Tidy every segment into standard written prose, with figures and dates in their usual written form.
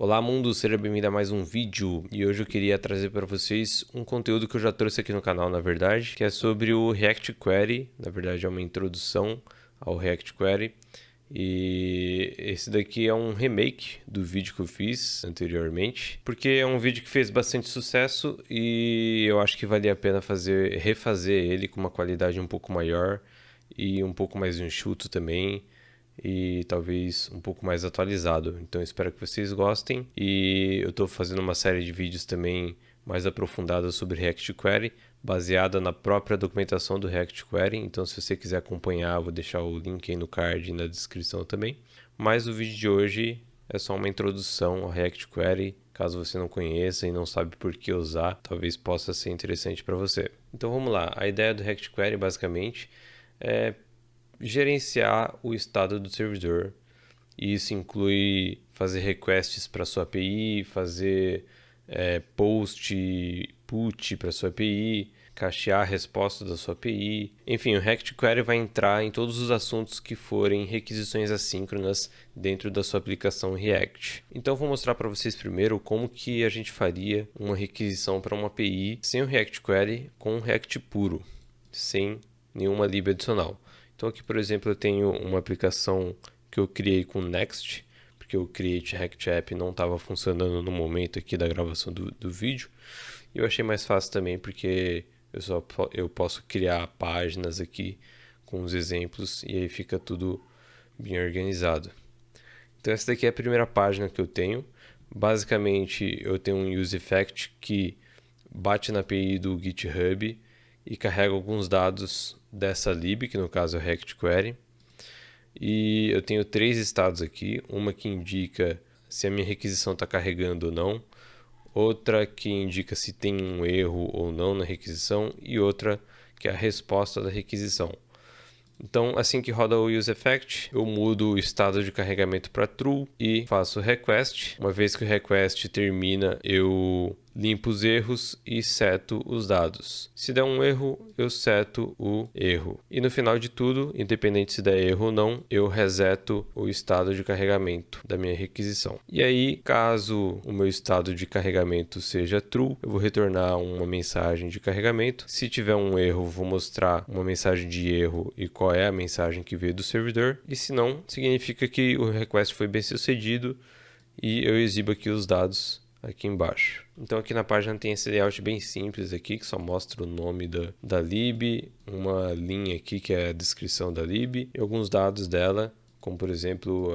Olá mundo, seja bem-vindo a mais um vídeo e hoje eu queria trazer para vocês um conteúdo que eu já trouxe aqui no canal, na verdade, que é sobre o React Query. Na verdade é uma introdução ao React Query e esse daqui é um remake do vídeo que eu fiz anteriormente, porque é um vídeo que fez bastante sucesso e eu acho que valia a pena refazer ele com uma qualidade um pouco maior e um pouco mais enxuto também, e talvez um pouco mais atualizado. Então espero que vocês gostem, e eu estou fazendo uma série de vídeos também mais aprofundada sobre React Query, baseada na própria documentação do React Query. Então se você quiser acompanhar, eu vou deixar o link aí no card e na descrição também. Mas o vídeo de hoje é só uma introdução ao React Query. Caso você não conheça e não sabe por que usar, talvez possa ser interessante para você. Então vamos lá, a ideia do React Query basicamente é gerenciar o estado do servidor, e isso inclui fazer requests para sua API, fazer post, put para sua API, cachear a resposta da sua API. Enfim, o React Query vai entrar em todos os assuntos que forem requisições assíncronas dentro da sua aplicação React. Então vou mostrar para vocês primeiro como que a gente faria uma requisição para uma API sem o React Query, com o React puro, sem nenhuma lib adicional. Então aqui, por exemplo, eu tenho uma aplicação que eu criei com Next, porque o Create React App não estava funcionando no momento aqui da gravação do vídeo. E eu achei mais fácil também, porque eu posso criar páginas aqui com os exemplos e aí fica tudo bem organizado. Então essa daqui é a primeira página que eu tenho. Basicamente eu tenho um useEffect que bate na API do GitHub e carrega alguns dados dessa lib, que no caso é o React Query. E eu tenho três estados aqui, uma que indica se a minha requisição está carregando ou não, outra que indica se tem um erro ou não na requisição, e outra que é a resposta da requisição. Então, assim que roda o useEffect, eu mudo o estado de carregamento para true e faço o request. Uma vez que o request termina, eu limpo os erros e seto os dados. Se der um erro, eu seto o erro. E no final de tudo, independente se der erro ou não, eu reseto o estado de carregamento da minha requisição. E aí, caso o meu estado de carregamento seja true, eu vou retornar uma mensagem de carregamento. Se tiver um erro, vou mostrar uma mensagem de erro e qual é a mensagem que veio do servidor. E se não, significa que o request foi bem sucedido e eu exibo aqui os dados aqui embaixo. Então aqui na página tem esse layout bem simples aqui, que só mostra o nome da lib, uma linha aqui que é a descrição da lib e alguns dados dela, como por exemplo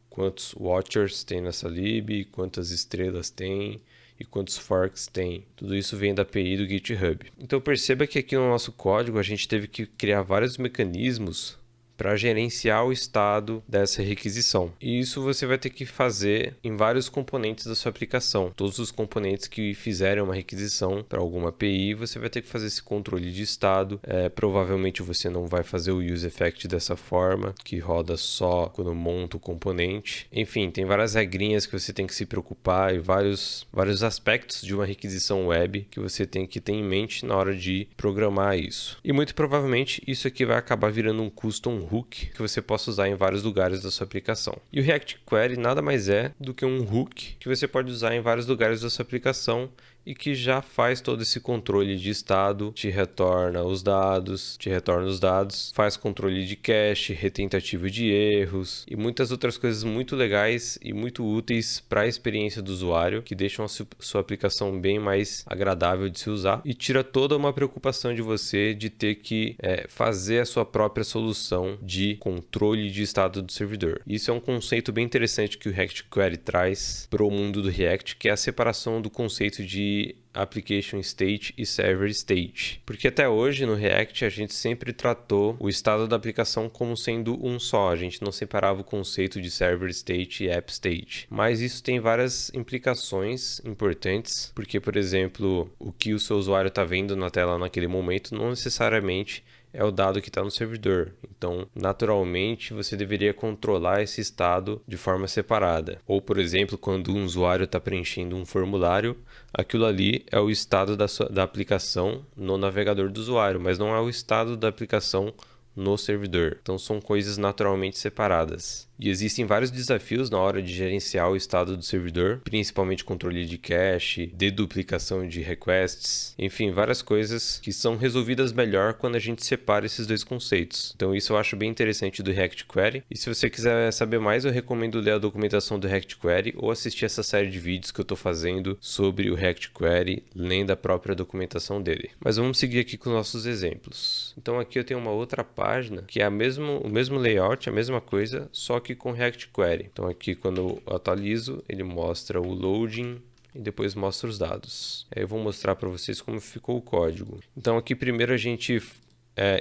quantos watchers tem nessa lib, quantas estrelas tem e quantos forks tem. Tudo isso vem da API do GitHub. Então perceba que aqui no nosso código a gente teve que criar vários mecanismos para gerenciar o estado dessa requisição. E isso você vai ter que fazer em vários componentes da sua aplicação. Todos os componentes que fizerem uma requisição para alguma API, você vai ter que fazer esse controle de estado. Provavelmente você não vai fazer o useEffect dessa forma, que roda só quando monta o componente. Enfim, tem várias regrinhas que você tem que se preocupar e vários aspectos de uma requisição web que você tem que ter em mente na hora de programar isso. E muito provavelmente isso aqui vai acabar virando um custom hook que você possa usar em vários lugares da sua aplicação. E o React Query nada mais é do que um hook que você pode usar em vários lugares da sua aplicação e que já faz todo esse controle de estado, te retorna os dados, faz controle de cache, retentativa de erros e muitas outras coisas muito legais e muito úteis para a experiência do usuário, que deixam a sua aplicação bem mais agradável de se usar e tira toda uma preocupação de você de ter que fazer a sua própria solução de controle de estado do servidor. Isso é um conceito bem interessante que o React Query traz para o mundo do React, que é a separação do conceito de Application State e Server State. Porque até hoje no React a gente sempre tratou o estado da aplicação como sendo um só, a gente não separava o conceito de Server State e App State. Mas isso tem várias implicações importantes, porque, por exemplo, o que o seu usuário está vendo na tela naquele momento não necessariamente é o dado que está no servidor. Então, naturalmente, você deveria controlar esse estado de forma separada. Ou, por exemplo, quando um usuário está preenchendo um formulário, aquilo ali é o estado da aplicação no navegador do usuário, mas não é o estado da aplicação no servidor. Então são coisas naturalmente separadas. E existem vários desafios na hora de gerenciar o estado do servidor, principalmente controle de cache, deduplicação de requests, enfim, várias coisas que são resolvidas melhor quando a gente separa esses dois conceitos. Então isso eu acho bem interessante do React Query. E se você quiser saber mais, eu recomendo ler a documentação do React Query ou assistir essa série de vídeos que eu estou fazendo sobre o React Query, lendo a própria documentação dele. Mas vamos seguir aqui com nossos exemplos. Então aqui eu tenho uma outra página que é o mesmo layout, a mesma coisa, só que com React Query. Então aqui quando eu atualizo, ele mostra o loading e depois mostra os dados. Aí eu vou mostrar para vocês como ficou o código. Então aqui primeiro a gente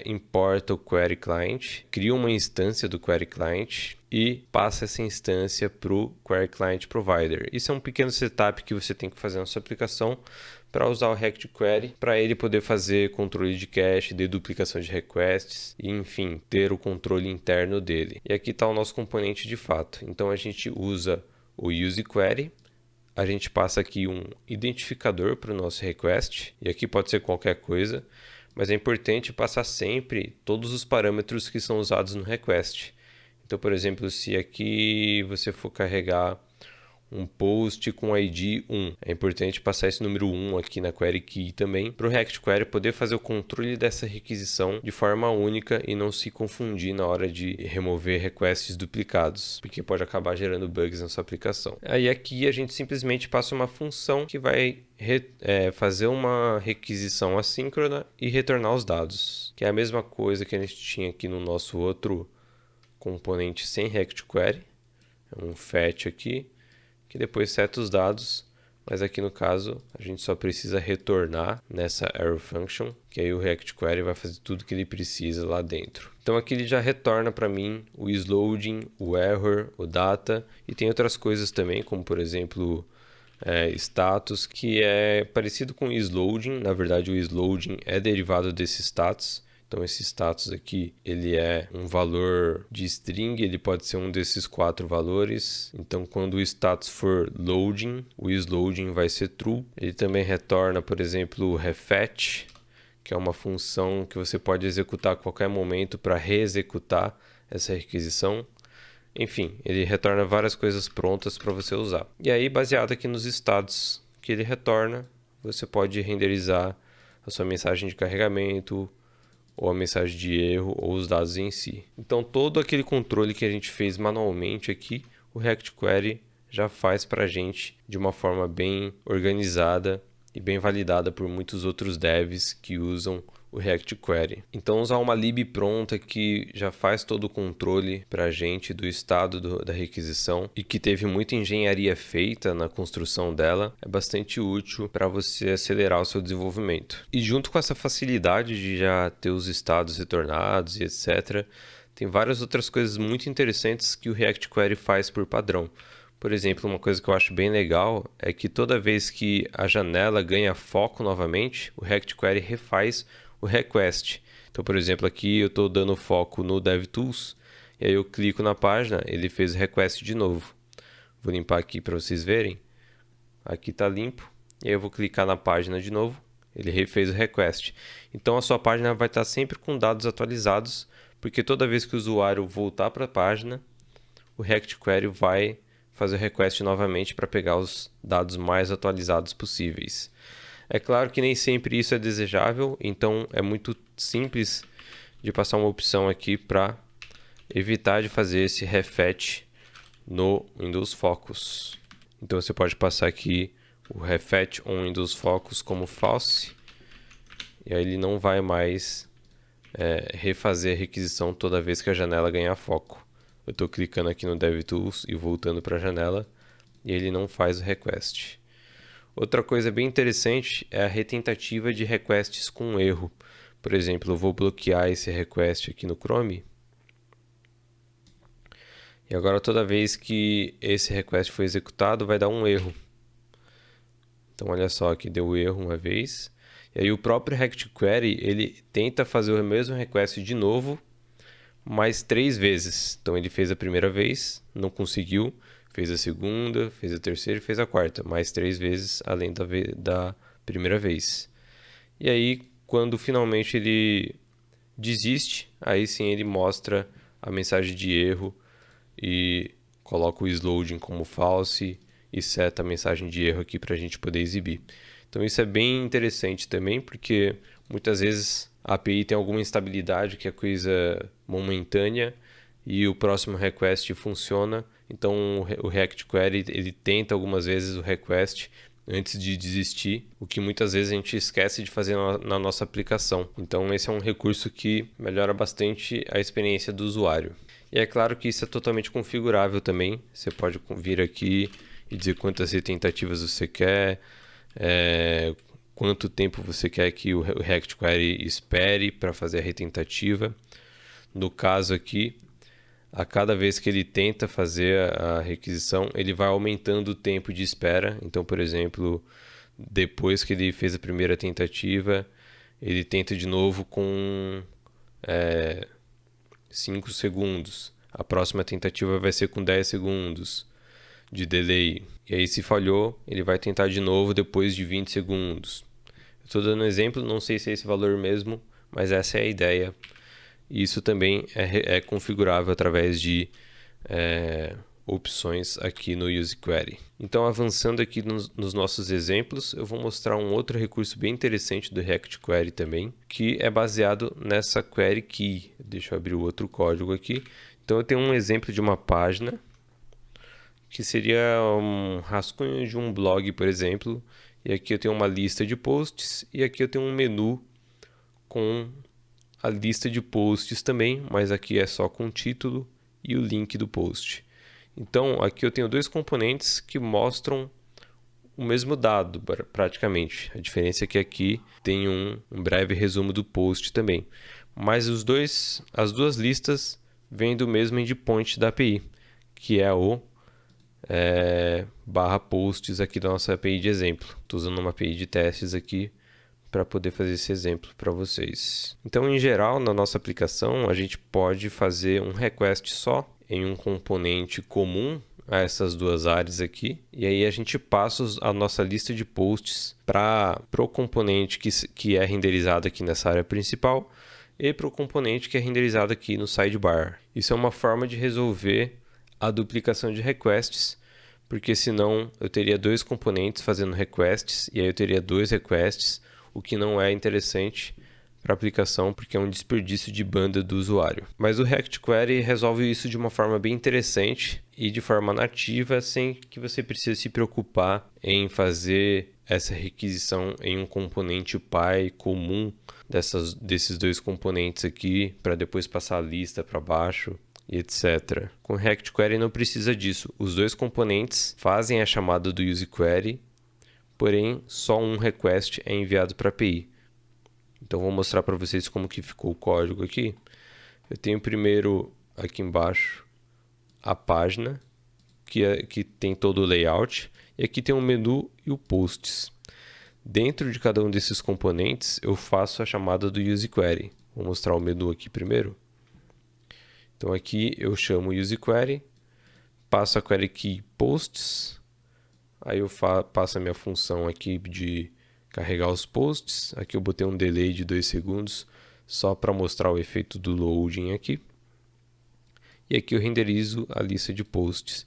importa o Query Client, cria uma instância do Query Client e passa essa instância para o Query Client Provider. Isso é um pequeno setup que você tem que fazer na sua aplicação para usar o React Query, para ele poder fazer controle de cache, deduplicação de requests e, enfim, ter o controle interno dele. E aqui está o nosso componente de fato. Então a gente usa o useQuery, a gente passa aqui um identificador para o nosso request, e aqui pode ser qualquer coisa, mas é importante passar sempre todos os parâmetros que são usados no request. Então, por exemplo, se aqui você for carregar um post com ID 1, é importante passar esse número 1 aqui na Query Key também, para o React Query poder fazer o controle dessa requisição de forma única e não se confundir na hora de remover requests duplicados, porque pode acabar gerando bugs na sua aplicação. Aí aqui a gente simplesmente passa uma função que vai fazer uma requisição assíncrona e retornar os dados, que é a mesma coisa que a gente tinha aqui no nosso outro componente sem React Query, é um fetch aqui, que depois seta os dados, mas aqui no caso a gente só precisa retornar nessa arrow function, que aí o React Query vai fazer tudo que ele precisa lá dentro. Então aqui ele já retorna para mim o isLoading, o error, o data, e tem outras coisas também, como por exemplo status, que é parecido com o isLoading. Na verdade o isLoading é derivado desse status. Então esse status aqui, ele é um valor de string, ele pode ser um desses 4 valores. Então quando o status for loading, o isLoading vai ser true. Ele também retorna, por exemplo, o refetch, que é uma função que você pode executar a qualquer momento para reexecutar essa requisição. Enfim, ele retorna várias coisas prontas para você usar. E aí, baseado aqui nos estados que ele retorna, você pode renderizar a sua mensagem de carregamento, ou a mensagem de erro, ou os dados em si. Então, todo aquele controle que a gente fez manualmente aqui, o React Query já faz para a gente de uma forma bem organizada e bem validada por muitos outros devs que usam o React Query. Então, usar uma lib pronta que já faz todo o controle para a gente do estado da requisição e que teve muita engenharia feita na construção dela é bastante útil para você acelerar o seu desenvolvimento. E junto com essa facilidade de já ter os estados retornados e etc., tem várias outras coisas muito interessantes que o React Query faz por padrão. Por exemplo, uma coisa que eu acho bem legal é que toda vez que a janela ganha foco novamente, o React Query refaz o request. Então, por exemplo, aqui eu estou dando foco no DevTools, e aí eu clico na página, ele fez o request de novo. Vou limpar aqui para vocês verem. Aqui está limpo. E aí eu vou clicar na página de novo, ele refez o request. Então a sua página vai estar sempre com dados atualizados, porque toda vez que o usuário voltar para a página, o React Query vai fazer o request novamente para pegar os dados mais atualizados possíveis. É claro que nem sempre isso é desejável, então é muito simples de passar uma opção aqui para evitar de fazer esse refetch no Windows Focus. Então você pode passar aqui o refetch on Windows Focus como false, e aí ele não vai mais refazer a requisição toda vez que a janela ganhar foco. Eu estou clicando aqui no DevTools e voltando para a janela, e ele não faz o request. Outra coisa bem interessante é a retentativa de requests com erro. Por exemplo, eu vou bloquear esse request aqui no Chrome. E agora toda vez que esse request for executado, vai dar um erro. Então olha só, aqui deu erro uma vez. E aí o próprio React Query, ele tenta fazer o mesmo request de novo, mais 3 vezes. Então ele fez a primeira vez, não conseguiu. Fez a segunda, fez a terceira e fez a quarta, mais 3 vezes além da primeira vez. E aí, quando finalmente ele desiste, aí sim ele mostra a mensagem de erro e coloca o isloading como false e seta a mensagem de erro aqui para a gente poder exibir. Então isso é bem interessante também, porque muitas vezes a API tem alguma instabilidade que é coisa momentânea e o próximo request funciona. Então o React Query ele tenta algumas vezes o request antes de desistir, o que muitas vezes a gente esquece de fazer na nossa aplicação. Então esse é um recurso que melhora bastante a experiência do usuário. E é claro que isso é totalmente configurável também. Você pode vir aqui e dizer quantas retentativas você quer, quanto tempo você quer que o React Query espere para fazer a retentativa. No caso aqui, a cada vez que ele tenta fazer a requisição, ele vai aumentando o tempo de espera. Então, por exemplo, depois que ele fez a primeira tentativa, ele tenta de novo com 5 segundos. A próxima tentativa vai ser com 10 segundos de delay. E aí, se falhou, ele vai tentar de novo depois de 20 segundos. Estou dando um exemplo, não sei se é esse valor mesmo, mas essa é a ideia. Isso também é configurável através de opções aqui no UseQuery. Então, avançando aqui nos nossos exemplos, eu vou mostrar um outro recurso bem interessante do React Query também, que é baseado nessa Query Key. Deixa eu abrir o outro código aqui. Então, eu tenho um exemplo de uma página, que seria um rascunho de um blog, por exemplo. E aqui eu tenho uma lista de posts, e aqui eu tenho um menu com a lista de posts também, mas aqui é só com o título e o link do post. Então, aqui eu tenho dois componentes que mostram o mesmo dado, praticamente. A diferença é que aqui tem um breve resumo do post também. Mas as duas listas vêm do mesmo endpoint da API, que é o /posts aqui da nossa API de exemplo. Estou usando uma API de testes aqui para poder fazer esse exemplo para vocês. Então, em geral, na nossa aplicação, a gente pode fazer um request só em um componente comum a essas duas áreas aqui, e aí a gente passa a nossa lista de posts para o componente que é renderizado aqui nessa área principal e para o componente que é renderizado aqui no sidebar. Isso é uma forma de resolver a duplicação de requests, porque senão eu teria dois componentes fazendo requests, e aí eu teria dois requests, o que não é interessante para a aplicação, porque é um desperdício de banda do usuário. Mas o React Query resolve isso de uma forma bem interessante e de forma nativa, sem que você precise se preocupar em fazer essa requisição em um componente Py comum desses dois componentes aqui, para depois passar a lista para baixo e etc. Com o React Query não precisa disso. Os dois componentes fazem a chamada do UseQuery, porém só um request é enviado para a API. Então vou mostrar para vocês como que ficou o código aqui. Eu tenho primeiro aqui embaixo a página, que tem todo o layout, e aqui tem o menu e o posts. Dentro de cada um desses componentes eu faço a chamada do UseQuery. Vou mostrar o menu aqui primeiro. Então aqui eu chamo o UseQuery, passo a query key posts, aí eu passo a minha função aqui de carregar os posts. Aqui eu botei um delay de 2 segundos só para mostrar o efeito do loading aqui. E aqui eu renderizo a lista de posts.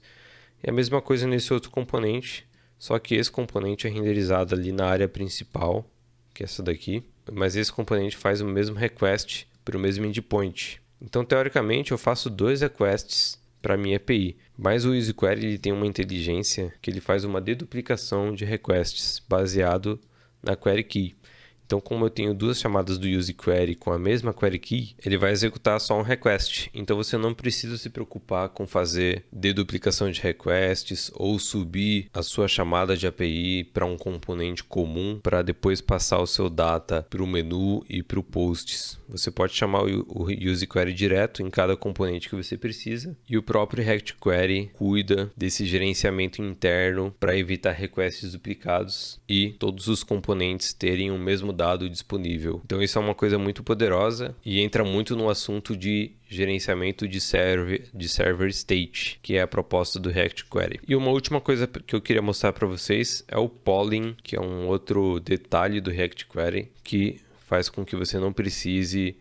É a mesma coisa nesse outro componente, só que esse componente é renderizado ali na área principal, que é essa daqui. Mas esse componente faz o mesmo request para o mesmo endpoint. Então, teoricamente, eu faço dois requests para a minha API. Mas o UseQuery ele tem uma inteligência que ele faz uma deduplicação de requests baseado na query key. Então, como eu tenho duas chamadas do UseQuery com a mesma query key, ele vai executar só um request. Então, você não precisa se preocupar com fazer deduplicação de requests ou subir a sua chamada de API para um componente comum para depois passar o seu data para o menu e para o posts. Você pode chamar o UseQuery direto em cada componente que você precisa, e o próprio React Query cuida desse gerenciamento interno para evitar requests duplicados e todos os componentes terem o mesmo dado disponível. Então isso é uma coisa muito poderosa e entra muito no assunto de gerenciamento de server state, que é a proposta do React Query. E uma última coisa que eu queria mostrar para vocês é o polling, que é um outro detalhe do React Query que faz com que você não precise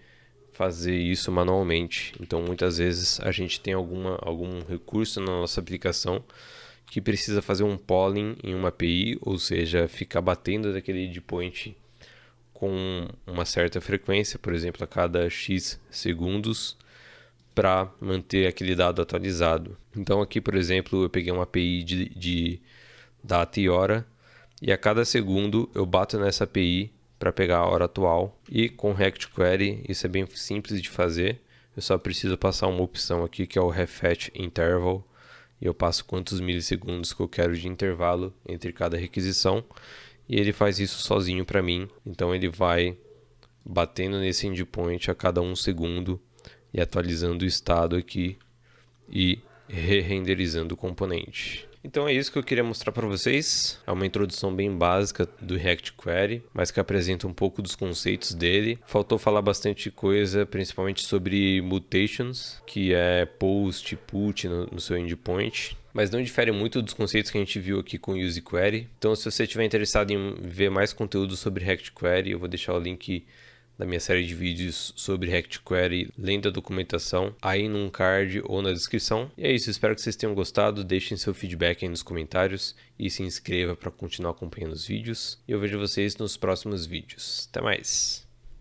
fazer isso manualmente. Então, muitas vezes a gente tem algum recurso na nossa aplicação que precisa fazer um polling em uma API, ou seja, ficar batendo daquele endpoint com uma certa frequência, por exemplo, a cada X segundos, para manter aquele dado atualizado. Então aqui, por exemplo, eu peguei uma API de data e hora, e a cada segundo eu bato nessa API para pegar a hora atual. E com Rect Query isso é bem simples de fazer. Eu só preciso passar uma opção aqui que é o Refetch Interval, e eu passo quantos milissegundos que eu quero de intervalo entre cada requisição, e ele faz isso sozinho para mim. Então ele vai batendo nesse endpoint a cada 1 segundo e atualizando o estado aqui e re-renderizando o componente. Então é isso que eu queria mostrar para vocês. É uma introdução bem básica do React Query, mas que apresenta um pouco dos conceitos dele. Faltou falar bastante coisa, principalmente sobre mutations, que é post, put no seu endpoint, mas não difere muito dos conceitos que a gente viu aqui com o Use Query. Então, se você estiver interessado em ver mais conteúdo sobre React Query, eu vou deixar o link da minha série de vídeos sobre React Query, lendo a documentação, aí num card ou na descrição. E é isso, espero que vocês tenham gostado, deixem seu feedback aí nos comentários e se inscreva para continuar acompanhando os vídeos. E eu vejo vocês nos próximos vídeos. Até mais!